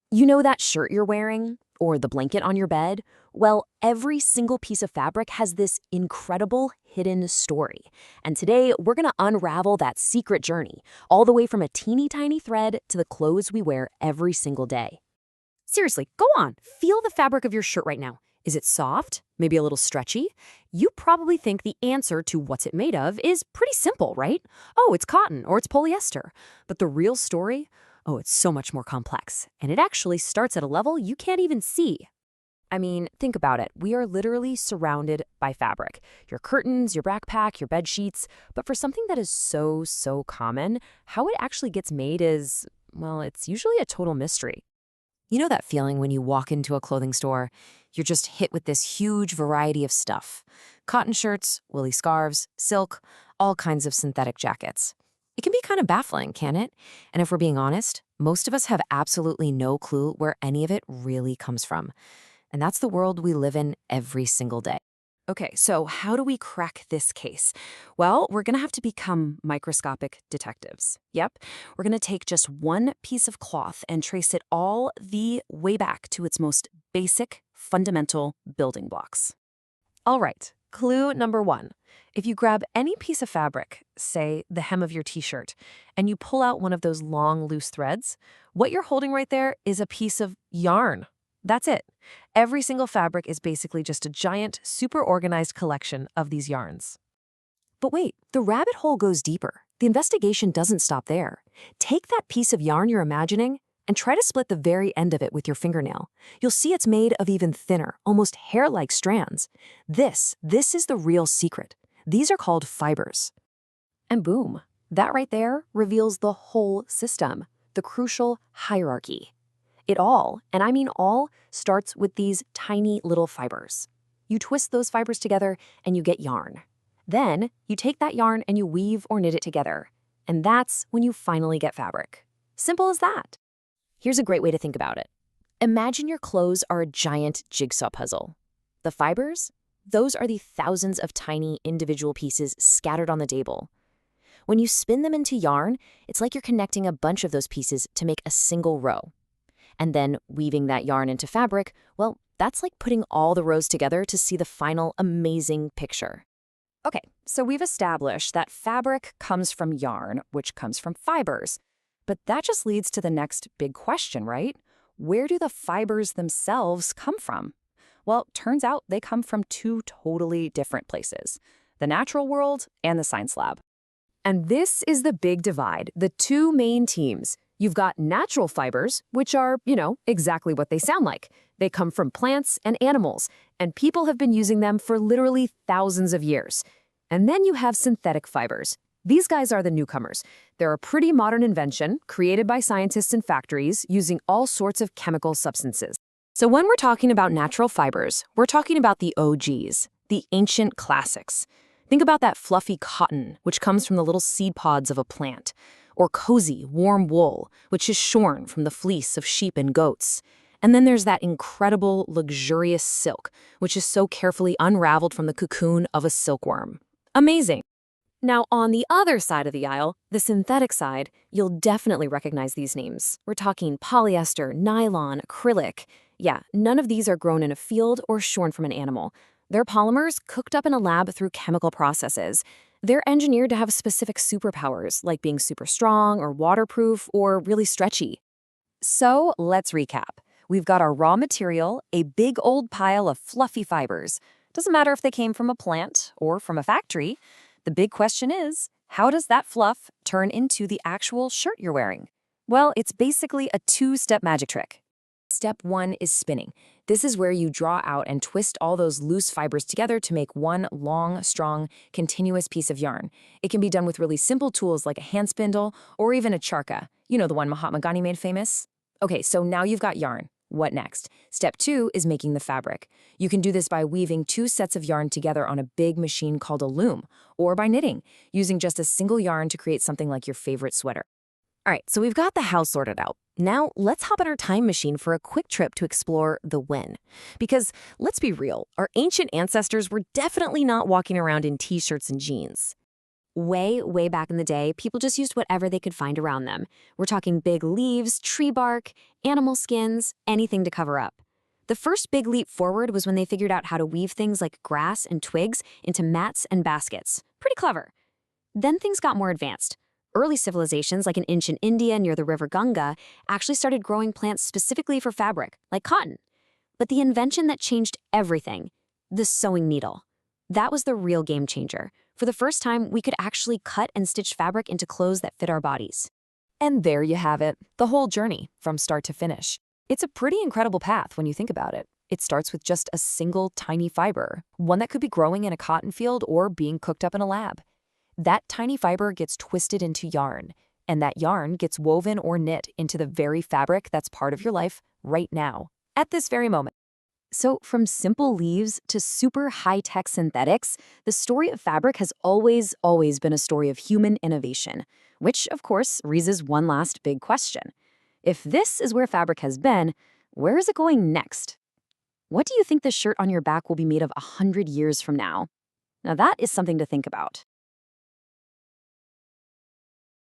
You know that shirt you're wearing? Or the blanket on your bed? Well, every single piece of fabric has this incredible hidden story. And today, we're going to unravel that secret journey, all the way from a teeny tiny thread to the clothes we wear every single day. Seriously, go on, feel the fabric of your shirt right now. Is it soft? Maybe a little stretchy? You probably think the answer to what's it made of is pretty simple, right? Oh, it's cotton or it's polyester. But the real story? Oh, it's so much more complex. And it actually starts at a level you can't even see. I mean, think about it. We are literally surrounded by fabric. Your curtains, your backpack, your bed sheets. But for something that is so common, how it actually gets made is, well, it's usually a total mystery. You know that feeling when you walk into a clothing store? You're just hit with this huge variety of stuff. Cotton shirts, woolly scarves, silk, all kinds of synthetic jackets. It can be kind of baffling, can't it? And if we're being honest, most of us have absolutely no clue where any of it really comes from. And that's the world we live in every single day. Okay, so how do we crack this case? Well, we're going to have to become microscopic detectives. Yep, we're going to take just one piece of cloth and trace it all the way back to its most basic, fundamental building blocks. All right, clue number one. If you grab any piece of fabric, say the hem of your t-shirt, and you pull out one of those long, loose threads, what you're holding right there is a piece of yarn. That's it. Every single fabric is basically just a giant, super organized collection of these yarns. But wait, the rabbit hole goes deeper. The investigation doesn't stop there. Take that piece of yarn you're imagining and try to split the very end of it with your fingernail. You'll see it's made of even thinner, almost hair-like strands. This is the real secret. These are called fibers. And boom, that right there reveals the whole system, the crucial hierarchy. It all, and I mean all, starts with these tiny little fibers. You twist those fibers together and you get yarn. Then you take that yarn and you weave or knit it together. And that's when you finally get fabric. Simple as that. Here's a great way to think about it. Imagine your clothes are a giant jigsaw puzzle. The fibers? Those are the thousands of tiny individual pieces scattered on the table. When you spin them into yarn, it's like you're connecting a bunch of those pieces to make a single row. And then weaving that yarn into fabric, well, that's like putting all the rows together to see the final amazing picture. Okay, so we've established that fabric comes from yarn, which comes from fibers. But that just leads to the next big question, right? Where do the fibers themselves come from? Well, turns out they come from two totally different places, the natural world and the science lab. And this is the big divide, the two main teams. You've got natural fibers, which are, exactly what they sound like. They come from plants and animals, and people have been using them for literally thousands of years. And then you have synthetic fibers. These guys are the newcomers. They're a pretty modern invention created by scientists in factories using all sorts of chemical substances. So when we're talking about natural fibers, we're talking about the OGs, the ancient classics. Think about that fluffy cotton, which comes from the little seed pods of a plant. Or cozy, warm wool, which is shorn from the fleece of sheep and goats. And then there's that incredible, luxurious silk, which is so carefully unraveled from the cocoon of a silkworm. Amazing! Now, on the other side of the aisle, the synthetic side, you'll definitely recognize these names. We're talking polyester, nylon, acrylic. Yeah, none of these are grown in a field or shorn from an animal. They're polymers cooked up in a lab through chemical processes. They're engineered to have specific superpowers, like being super strong or waterproof or really stretchy. So let's recap. We've got our raw material, a big old pile of fluffy fibers. Doesn't matter if they came from a plant or from a factory. The big question is, how does that fluff turn into the actual shirt you're wearing? Well, it's basically a two-step magic trick. Step one is spinning. This is where you draw out and twist all those loose fibers together to make one long, strong, continuous piece of yarn. It can be done with really simple tools like a hand spindle or even a charka. You know, the one Mahatma Gandhi made famous? Okay, so now you've got yarn. What next? Step two is making the fabric. You can do this by weaving two sets of yarn together on a big machine called a loom, or by knitting, using just a single yarn to create something like your favorite sweater. All right, so we've got the how sorted out. Now, let's hop in our time machine for a quick trip to explore the when. Because, let's be real, our ancient ancestors were definitely not walking around in t-shirts and jeans. Way back in the day, people just used whatever they could find around them. We're talking big leaves, tree bark, animal skins, anything to cover up. The first big leap forward was when they figured out how to weave things like grass and twigs into mats and baskets. Pretty clever. Then things got more advanced. Early civilizations, like in ancient India near the river Ganga, actually started growing plants specifically for fabric, like cotton. But the invention that changed everything, the sewing needle. That was the real game changer. For the first time, we could actually cut and stitch fabric into clothes that fit our bodies. And there you have it, the whole journey, from start to finish. It's a pretty incredible path when you think about it. It starts with just a single tiny fiber, one that could be growing in a cotton field or being cooked up in a lab. That tiny fiber gets twisted into yarn, and that yarn gets woven or knit into the very fabric that's part of your life right now, at this very moment. So from simple leaves to super high-tech synthetics, the story of fabric has always been a story of human innovation, which, of course, raises one last big question. If this is where fabric has been, where is it going next? What do you think the shirt on your back will be made of 100 years from now? Now that is something to think about.